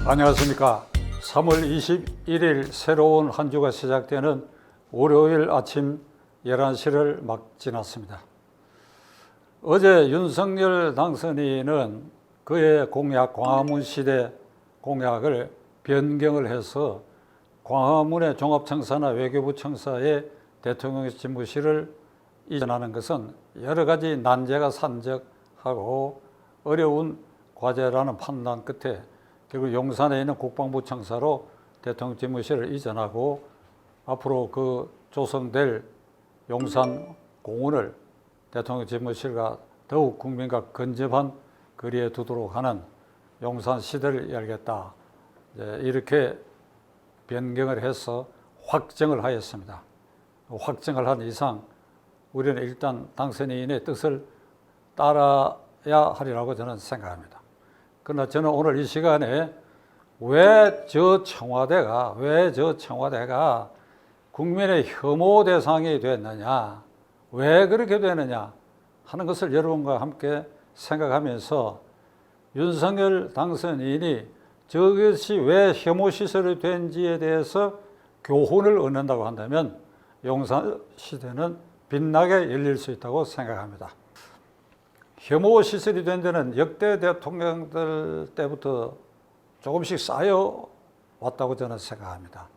안녕하십니까. 3월 21일 새로운 한 주가 시작되는 월요일 아침 11시를 막 지났습니다. 어제 윤석열 당선인은 그의 공약, 광화문 시대 공약을 변경을 해서 광화문의 종합청사나 외교부 청사에 대통령의 집무실을 이전하는 것은 여러 가지 난제가 산적하고 어려운 과제라는 판단 끝에 결국 용산에 있는 국방부 청사로 대통령 집무실을 이전하고 앞으로 그 조성될 용산 공원을 대통령 집무실과 더욱 국민과 근접한 거리에 두도록 하는 용산 시대를 열겠다. 이렇게 변경을 해서 확정을 하였습니다. 확정을 한 이상 우리는 일단 당선인의 뜻을 따라야 하리라고 저는 생각합니다. 그러나 저는 오늘 이 시간에 왜 저 청와대가 국민의 혐오 대상이 됐느냐, 왜 그렇게 되느냐 하는 것을 여러분과 함께 생각하면서 윤석열 당선인이 저것이 왜 혐오 시설이 된지에 대해서 교훈을 얻는다고 한다면 용산 시대는 빛나게 열릴 수 있다고 생각합니다. 혐오 시설이 된 데는 역대 대통령들 때부터 조금씩 쌓여왔다고 저는 생각합니다.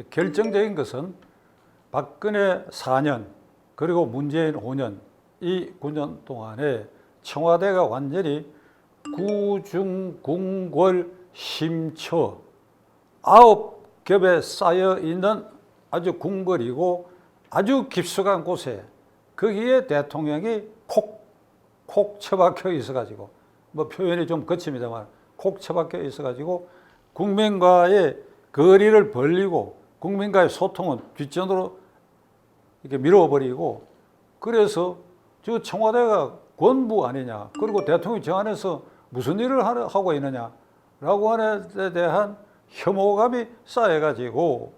결정적인 것은 박근혜 4년 그리고 문재인 5년 이 9년 동안에 청와대가 완전히 구중궁궐 심처 9겹에 쌓여있는 아주 궁궐이고 아주 깊숙한 곳에 거기에 대통령이 콕 처박혀 있어가지고 뭐 표현이 좀 거칩니다만 콕 처박혀 있어가지고 국민과의 거리를 벌리고 국민과의 소통은 뒷전으로 이렇게 밀어버리고 그래서 저 청와대가 권부 아니냐 그리고 대통령이 저 안에서 무슨 일을 하고 있느냐라고 하는 데 대한 혐오감이 쌓여가지고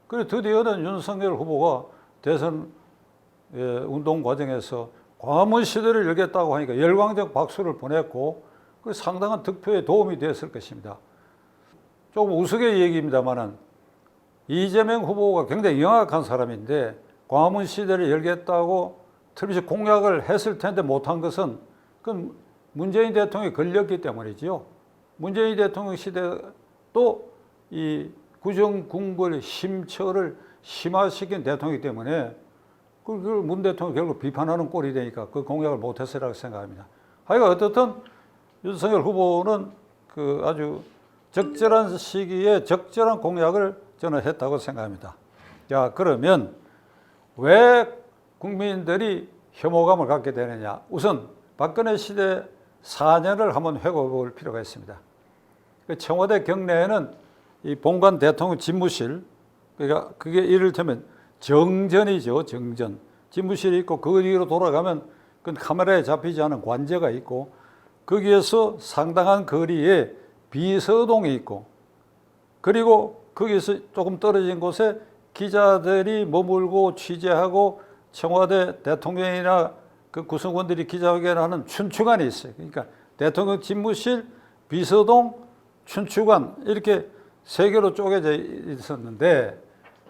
그리고 드디어는 윤석열 후보가 대선 운동 과정에서 광화문 시대를 열겠다고 하니까 열광적 박수를 보냈고 그 상당한 득표에 도움이 됐을 것입니다. 조금 우스개 얘기입니다만은 이재명 후보가 굉장히 영악한 사람인데 광화문 시대를 열겠다고 틀림없이 공약을 했을 텐데 못한 것은 그건 문재인 대통령이 걸렸기 때문이지요. 문재인 대통령 시대 또 이 구정궁궐 심처를 심화시킨 대통령이기 때문에 그걸 문 대통령이 결국 비판하는 꼴이 되니까 그 공약을 못했으라고 생각합니다. 하여간 어떻든 윤석열 후보는 그 아주 적절한 시기에 적절한 공약을 저는 했다고 생각합니다. 자, 그러면 왜 국민들이 혐오감을 갖게 되느냐? 우선 박근혜 시대 4년을 한번 회고해 볼 필요가 있습니다. 청와대 경내에는 이 본관 대통령 집무실, 그러니까 그게 이를테면 정전이죠, 정전. 집무실이 있고 그 뒤로 돌아가면 그건 카메라에 잡히지 않은 관저가 있고 거기에서 상당한 거리에 비서동이 있고 그리고 거기서 조금 떨어진 곳에 기자들이 머물고 취재하고 청와대 대통령이나 그 구성원들이 기자회견하는 춘추관이 있어요. 그러니까 대통령 집무실, 비서동, 춘추관 이렇게 세 개로 쪼개져 있었는데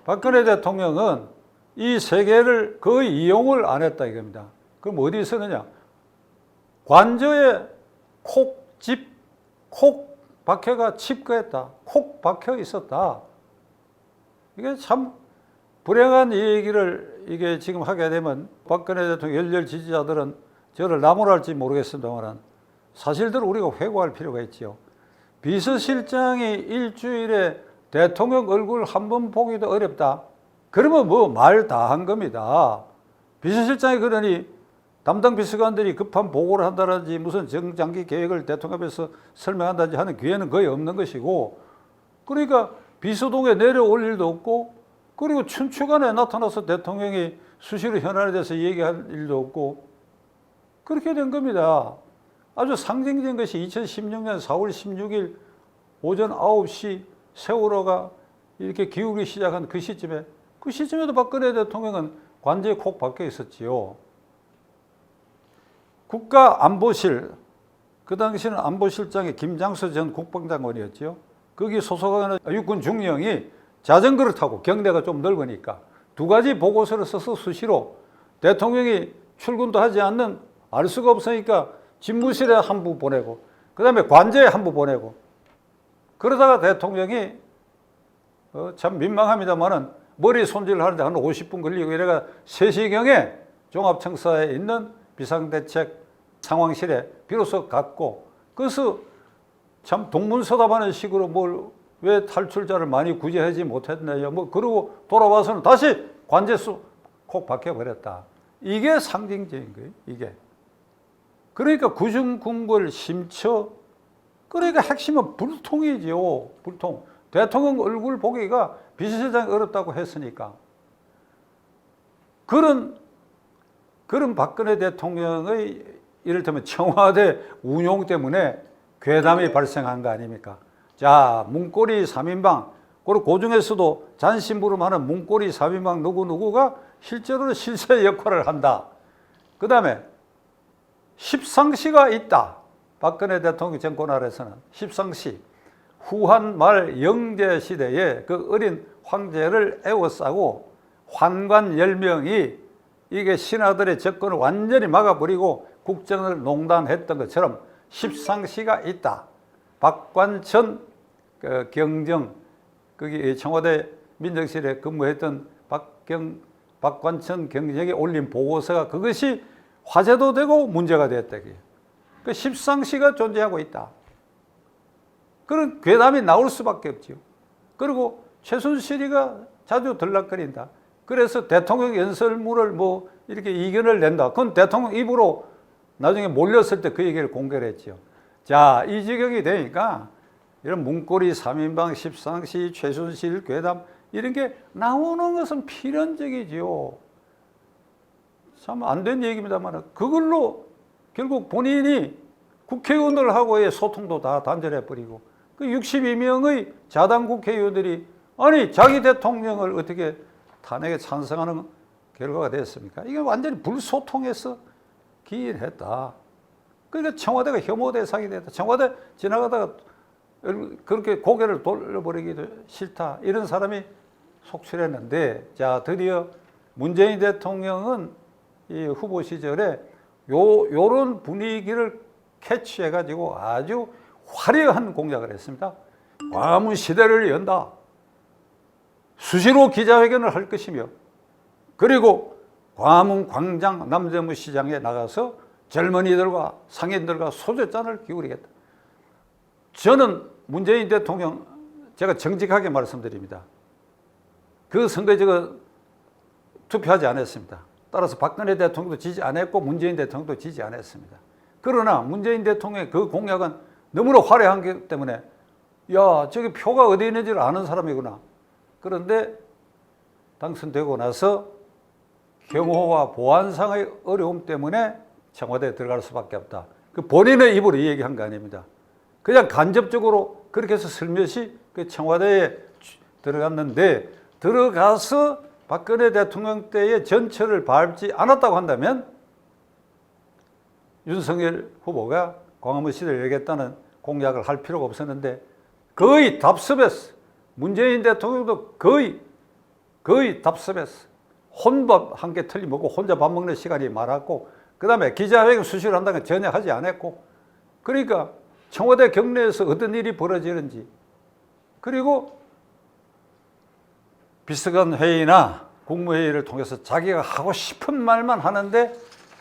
박근혜 대통령은 이 세 개를 거의 이용을 안 했다 이겁니다. 그럼 어디 있었느냐? 관저에 콕 박혀가 칩거했다. 콕 박혀 있었다. 이게 참 불행한 얘기를 이게 지금 하게 되면 박근혜 대통령 열렬 지지자들은 저를 나무랄지 모르겠습니다만 사실대로 우리가 회고할 필요가 있지요. 비서실장이 일주일에 대통령 얼굴 한 번 보기도 어렵다. 그러면 뭐 말 다 한 겁니다. 비서실장이 그러니 담당 비서관들이 급한 보고를 한다든지 무슨 정장기 계획을 대통령 앞에서 설명한다든지 하는 기회는 거의 없는 것이고 그러니까 비서동에 내려올 일도 없고 그리고 춘추관에 나타나서 대통령이 수시로 현안에 대해서 얘기할 일도 없고 그렇게 된 겁니다. 아주 상징적인 것이 2016년 4월 16일 오전 9시 세월호가 이렇게 기울기 시작한 그 시점에도 박근혜 대통령은 관저에 콕 박혀 있었지요. 국가안보실, 그 당시는 안보실장이 김장수 전 국방장관이었죠. 거기 소속하는 육군 중령이 자전거를 타고 경대가 좀 넓으니까 두 가지 보고서를 써서 수시로 대통령이 출근도 하지 않는 알 수가 없으니까 집무실에 한 부 보내고 그 다음에 관저에 한 부 보내고 그러다가 대통령이 참 민망합니다만은 머리 손질을 하는데 한 50분 걸리고 이래가 3시경에 종합청사에 있는 비상대책 상황실에 비로소 갔고 그래서 참 동문서답하는 식으로 뭘 왜 탈출자를 많이 구제하지 못했나요? 뭐 그러고 돌아와서는 다시 관제수 콕 박혀버렸다. 이게 상징적인 거예요. 이게. 그러니까 구중궁궐 심처 그러니까 핵심은 불통이지요. 불통. 대통령 얼굴 보기가 비서실장이 어렵다고 했으니까. 그런 박근혜 대통령의 이를테면 청와대 운용 때문에 괴담이 발생한 거 아닙니까? 자, 문고리 3인방, 그리고 그 중에서도 잔심부름하는 문고리 3인방 누구누구가 실제로 실세 역할을 한다. 그 다음에 십상시가 있다. 박근혜 대통령 정권 아래서는 십상시. 후한 말 영제 시대에 그 어린 황제를 에워싸고 환관 10명이 이게 신하들의 접근을 완전히 막아버리고 국정을 농단했던 것처럼 십상시가 있다. 박관천 경정 거기 청와대 민정실에 근무했던 박관천 경정이 올린 보고서가 그것이 화제도 되고 문제가 됐다. 그 십상시가 존재하고 있다. 그런 괴담이 나올 수밖에 없죠. 그리고 최순실이가 자주 들락거린다. 그래서 대통령 연설문을 뭐 이렇게 이견을 낸다. 그건 대통령 입으로 나중에 몰렸을 때 그 얘기를 공개를 했죠. 자, 이 지경이 되니까 이런 문고리 3인방, 십상시, 최순실, 괴담 이런 게 나오는 것은 필연적이지요. 참 안 된 얘기입니다만 그걸로 결국 본인이 국회의원들하고의 소통도 다 단절해버리고 그 62명의 자당 국회의원들이 아니 자기 대통령을 어떻게 탄핵에 찬성하는 결과가 됐습니까? 이게 완전히 불소통해서 기인했다. 그러니까 청와대가 혐오 대상이 됐다. 청와대 지나가다가 그렇게 고개를 돌려버리기도 싫다. 이런 사람이 속출했는데 자 드디어 문재인 대통령은 이 후보 시절에 요런 분위기를 캐치해가지고 아주 화려한 공약을 했습니다. 광화문 시대를 연다. 수시로 기자회견을 할 것이며 그리고 광화문 광장 남대문 시장에 나가서 젊은이들과 상인들과 소주잔을 기울이겠다. 저는 문재인 대통령 제가 정직하게 말씀드립니다. 그 선거에 제가 투표하지 않았습니다. 따라서 박근혜 대통령도 지지 않았고 문재인 대통령도 지지 않았습니다. 그러나 문재인 대통령의 그 공약은 너무나 화려한 것 때문에 야 저기 표가 어디 있는지를 아는 사람이구나. 그런데 당선되고 나서 경호와 보안상의 어려움 때문에 청와대에 들어갈 수밖에 없다. 그 본인의 입으로 얘기한 거 아닙니다. 그냥 간접적으로 그렇게 해서 슬며시 그 청와대에 들어갔는데 들어가서 박근혜 대통령 때의 전철을 밟지 않았다고 한다면 윤석열 후보가 광화문 시대를 열겠다는 공약을 할 필요가 없었는데 거의 답습했어. 문재인 대통령도 거의 답습했어. 혼밥 한 개 틀림없고 혼자 밥 먹는 시간이 많았고 그 다음에 기자회견 수시로 한다는 건 전혀 하지 않았고 그러니까 청와대 경내에서 어떤 일이 벌어지는지 그리고 비서관 회의나 국무회의를 통해서 자기가 하고 싶은 말만 하는데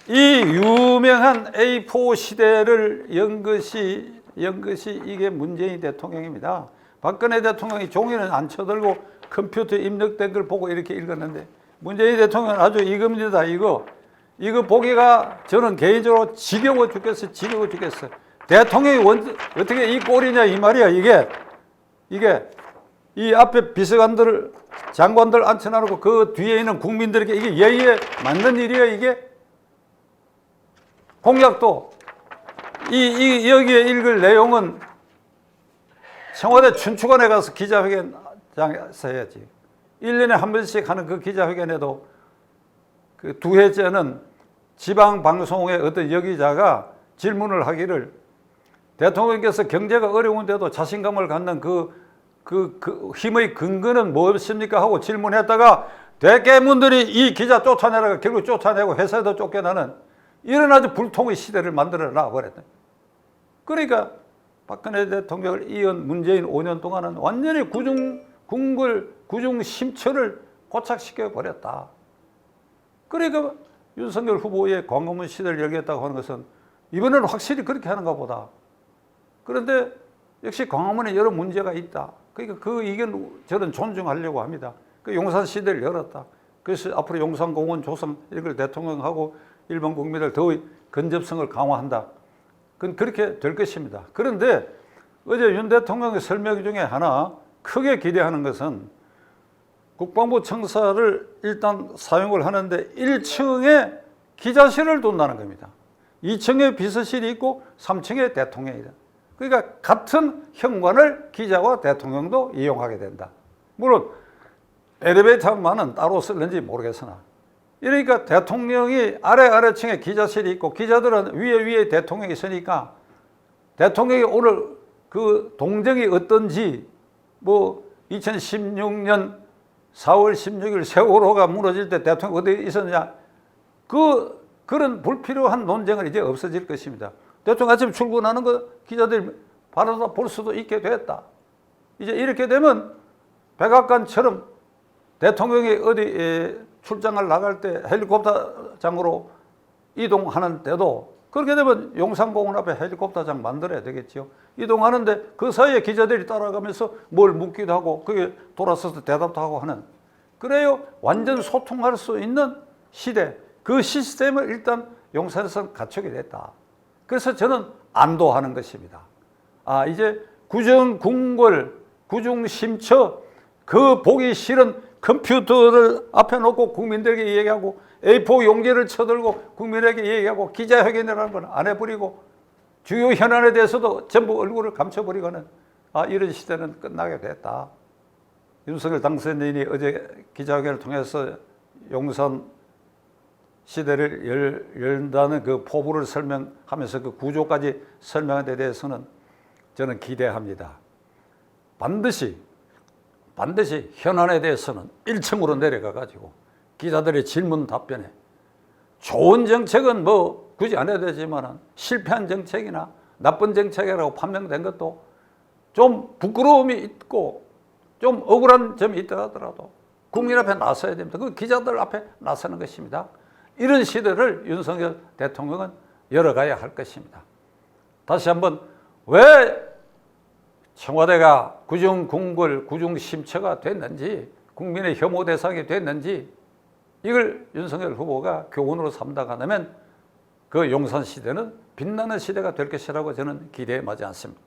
이 유명한 A4 시대를 연 것이 이게 문재인 대통령입니다. 박근혜 대통령이 종이는 안 쳐들고 컴퓨터에 입력된 걸 보고 이렇게 읽었는데 문재인 대통령은 아주 이겁니다. 이거 보기가 저는 개인적으로 지겨워 죽겠어요. 대통령이 어떻게 이 꼴이냐 이 말이야. 이게 이 앞에 비서관들 장관들 앉혀놓고 그 뒤에 있는 국민들에게 이게 예의에 맞는 일이야 이게. 공약도 여기에 읽을 내용은 청와대 춘추관에 가서 기자회견장에서 해야지. 1년에 한 번씩 하는 그 기자회견에도 그 두 해째는 지방방송의 어떤 여기자가 질문을 하기를 대통령께서 경제가 어려운데도 자신감을 갖는 그 그 힘의 근거는 무엇입니까? 하고 질문했다가 대개문들이 이 기자 쫓아내다가 결국 쫓아내고 회사에도 쫓겨나는 이런 아주 불통의 시대를 만들어 놔버렸다. 그러니까 박근혜 대통령을 이은 문재인 5년 동안은 완전히 구중 심처를 고착시켜 버렸다. 그러니까 윤석열 후보의 광화문 시대를 열겠다고 하는 것은 이번에는 확실히 그렇게 하는가 보다. 그런데 역시 광화문에 여러 문제가 있다. 그러니까 그 의견 저는 존중하려고 합니다. 그 용산 시대를 열었다. 그래서 앞으로 용산공원 조성 이런 걸 대통령하고 일반 국민들 더 근접성을 강화한다. 그건 그렇게 될 것입니다. 그런데 어제 윤 대통령의 설명 중에 하나 크게 기대하는 것은 국방부 청사를 일단 사용을 하는데 1층에 기자실을 둔다는 겁니다. 2층에 비서실이 있고 3층에 대통령이다. 그러니까 같은 현관을 기자와 대통령도 이용하게 된다. 물론 엘리베이터만은 따로 쓰는지 모르겠으나 이러니까 대통령이 아래층에 기자실이 있고 기자들은 위에 대통령이 있으니까 대통령이 오늘 그 동정이 어떤지 뭐 2016년 4월 16일 세월호가 무너질 때 대통령 어디 있었냐 그런 불필요한 논쟁은 이제 없어질 것입니다. 대통령 아침 출근하는 거 기자들이 바로 볼 수도 있게 됐다. 이제 이렇게 되면 백악관처럼 대통령이 어디 출장을 나갈 때 헬리콥터장으로 이동하는 때도 그렇게 되면 용산공원 앞에 헬리콥터장 만들어야 되겠죠. 이동하는데 그 사이에 기자들이 따라가면서 뭘 묻기도 하고 그게 돌아서서 대답도 하고 하는 그래요. 완전 소통할 수 있는 시대 그 시스템을 일단 용산에서 갖추게 됐다. 그래서 저는 안도하는 것입니다. 이제 구정궁궐, 구중심처 그 보기 싫은 컴퓨터를 앞에 놓고 국민들에게 얘기하고 A4 용지를 쳐들고 국민에게 얘기하고 기자회견이라는 건 안 해버리고 주요 현안에 대해서도 전부 얼굴을 감춰버리고는 이런 시대는 끝나게 됐다. 윤석열 당선인이 어제 기자회견을 통해서 용산 시대를 열다는 그 포부를 설명하면서 그 구조까지 설명한 데 대해서는 저는 기대합니다. 반드시 현안에 대해서는 1층으로 내려가 가지고 기자들의 질문 답변에 좋은 정책은 뭐 굳이 안 해도 되지만 실패한 정책이나 나쁜 정책이라고 판명된 것도 좀 부끄러움이 있고 좀 억울한 점이 있다 하더라도 국민 앞에 나서야 됩니다. 그 기자들 앞에 나서는 것입니다. 이런 시대를 윤석열 대통령은 열어가야 할 것입니다. 다시 한번 왜 청와대가 구중궁궐, 구중심처가 됐는지 국민의 혐오 대상이 됐는지 이걸 윤석열 후보가 교훈으로 삼다가 나면 그 용산 시대는 빛나는 시대가 될 것이라고 저는 기대에 마지 않습니다.